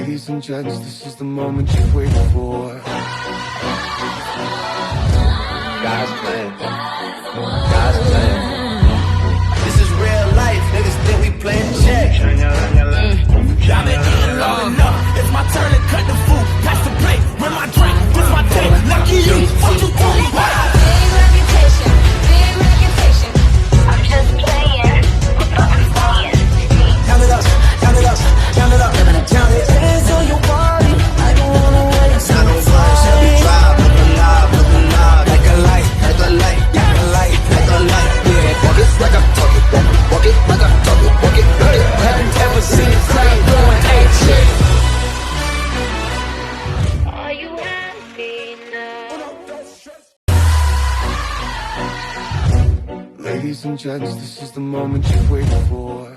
Ladies and gents, this is the moment you've waited for. God's plan. God's plan. This is real life. Niggas think we playing check. Y'all been eating long enough. It's my turn to cut the food. Pass the plate. With my drink. This my day. Lucky you. What you talking about? Big reputation. Big reputation. I'm just playing. I'm playing. Count it up. Count it up. Count it up. Count it. Hands on your body. I don't wanna wait. I don't wanna see me drive. Look alive. Look alive. Like a light. Like a light. Like a light. Like a light. Yeah. Walk it like I talk it. Walk it like I talk it. Walk it. Haven't ever seen a crowd going ain't shit. Are you happy now? Ladies and gents, this is the moment you've waited for.